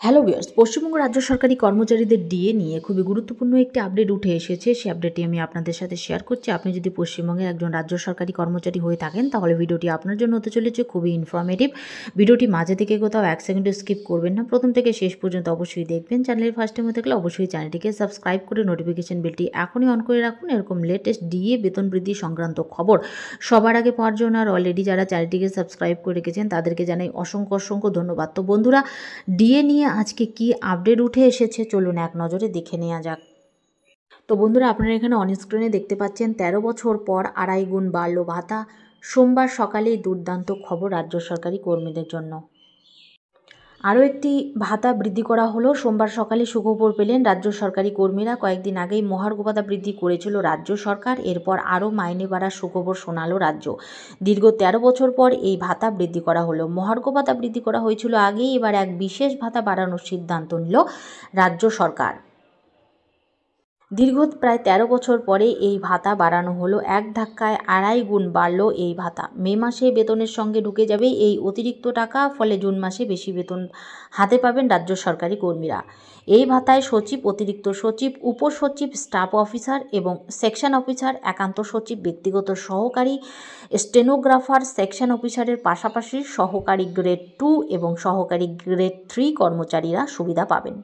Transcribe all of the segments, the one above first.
Hello viewers, Paschimbanga রাজ্য সরকারি কর্মচারীদের ডিএ নিয়ে খুবই গুরুত্বপূর্ণ একটি আপডেট উঠে এসেছে। সেই আপডেটটি আমি আপনাদের সাথে শেয়ার করছি। আপনি যদি পশ্চিমবঙ্গের একজন রাজ্য সরকারি কর্মচারী হয়ে থাকেন তাহলে ভিডিওটি আপনার জন্য হতে চলেছে খুবই ইনফরমেটিভ। ভিডিওটি মাঝে থেকে কোথাও 1 সেকেন্ডও স্কিপ করবেন না, প্রথম থেকে শেষ পর্যন্ত অবশ্যই দেখবেন। চ্যানেলের ফার্স্ট টাইম হয়ে থাকলে অবশ্যই চ্যানেলটিকে সাবস্ক্রাইব করে নোটিফিকেশন বেলটি এখনই অন করে রাখুন। এরকম লেটেস্ট ডিএ বেতন বৃদ্ধি সংক্রান্ত খবর সবার আগে পাওয়ার জন্য আর অলরেডি যারা চ্যানেলটিকে সাবস্ক্রাইব করে রেখেছেন তাদেরকে জানাই অসংখ্য ধন্যবাদ। তো বন্ধুরা, ডিএ নিয়ে আজকে কি আপডেট উঠে এসেছে চলুন এক নজরে দেখে নেওয়া যাক। তো বন্ধুরা, আপনারা এখানে অন স্ক্রিনে দেখতে পাচ্ছেন 13 বছর পর 2.5 গুণ বাড়ল ভাতা। সোমবার সকালেই দুর্দান্ত খবর রাজ্য সরকারি কর্মীদের জন্য। আরও একটি ভাতা বৃদ্ধি করা হলো। সোমবার সকালে সুখবর পেলেন রাজ্য সরকারি কর্মীরা। কয়েকদিন আগেই মহার্ঘ ভাতা বৃদ্ধি করেছিল রাজ্য সরকার, এরপর আরও মাইনে বাড়ার সুখবর শোনালো রাজ্য। দীর্ঘ 13 বছর পর এই ভাতা বৃদ্ধি করা হলো। মহার্ঘ ভাতা বৃদ্ধি করা হয়েছিল আগেই, এবার এক বিশেষ ভাতা বাড়ানোর সিদ্ধান্ত নিল রাজ্য সরকার। দীর্ঘ প্রায় 13 বছর পরে এই ভাতা বাড়ানো হলো। এক ধাক্কায় 2.5 গুণ বাড়ল এই ভাতা। মে মাসে বেতনের সঙ্গে ঢুকে যাবে এই অতিরিক্ত টাকা, ফলে জুন মাসে বেশি বেতন হাতে পাবেন রাজ্য সরকারি কর্মীরা। এই ভাতায় সচিব, অতিরিক্ত সচিব, উপসচিব, স্টাফ অফিসার এবং সেকশন অফিসার, একান্ত সচিব, ব্যক্তিগত সহকারী, স্টেনোগ্রাফার, সেকশন অফিসারের পাশাপাশি সহকারী গ্রেড 2 এবং সহকারী গ্রেড 3 কর্মচারীরা সুবিধা পাবেন।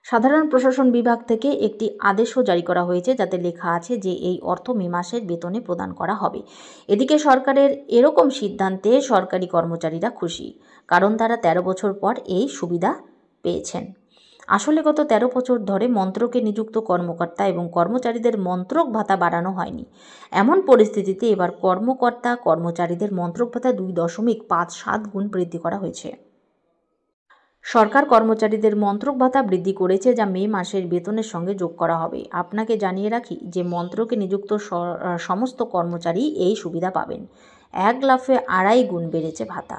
সাধারণ প্রশাসন বিভাগ থেকে একটি আদেশও জারি করা হয়েছে, যাতে লেখা আছে যে এই অর্থ মে মাসের বেতনে প্রদান করা হবে। এদিকে সরকারের এরকম সিদ্ধান্তে সরকারি কর্মচারীরা খুশি, কারণ তারা 13 বছর পর এই সুবিধা পেয়েছেন। আসলে গত 13 বছর ধরে মন্ত্রকে নিযুক্ত কর্মকর্তা এবং কর্মচারীদের মন্ত্রক ভাতা বাড়ানো হয়নি। এমন পরিস্থিতিতে এবার কর্মকর্তা কর্মচারীদের মন্ত্রক ভাতা 2.57 গুণ বৃদ্ধি করা হয়েছে। সরকার কর্মচারীদের মন্ত্রক ভাতা বৃদ্ধি করেছে, যা মে মাসের বেতনের সঙ্গে যোগ করা হবে। আপনাকে জানিয়ে রাখি যে মন্ত্রকে নিযুক্ত সমস্ত কর্মচারী এই সুবিধা পাবেন। এক লাফে 2.5 গুণ বেড়েছে ভাতা।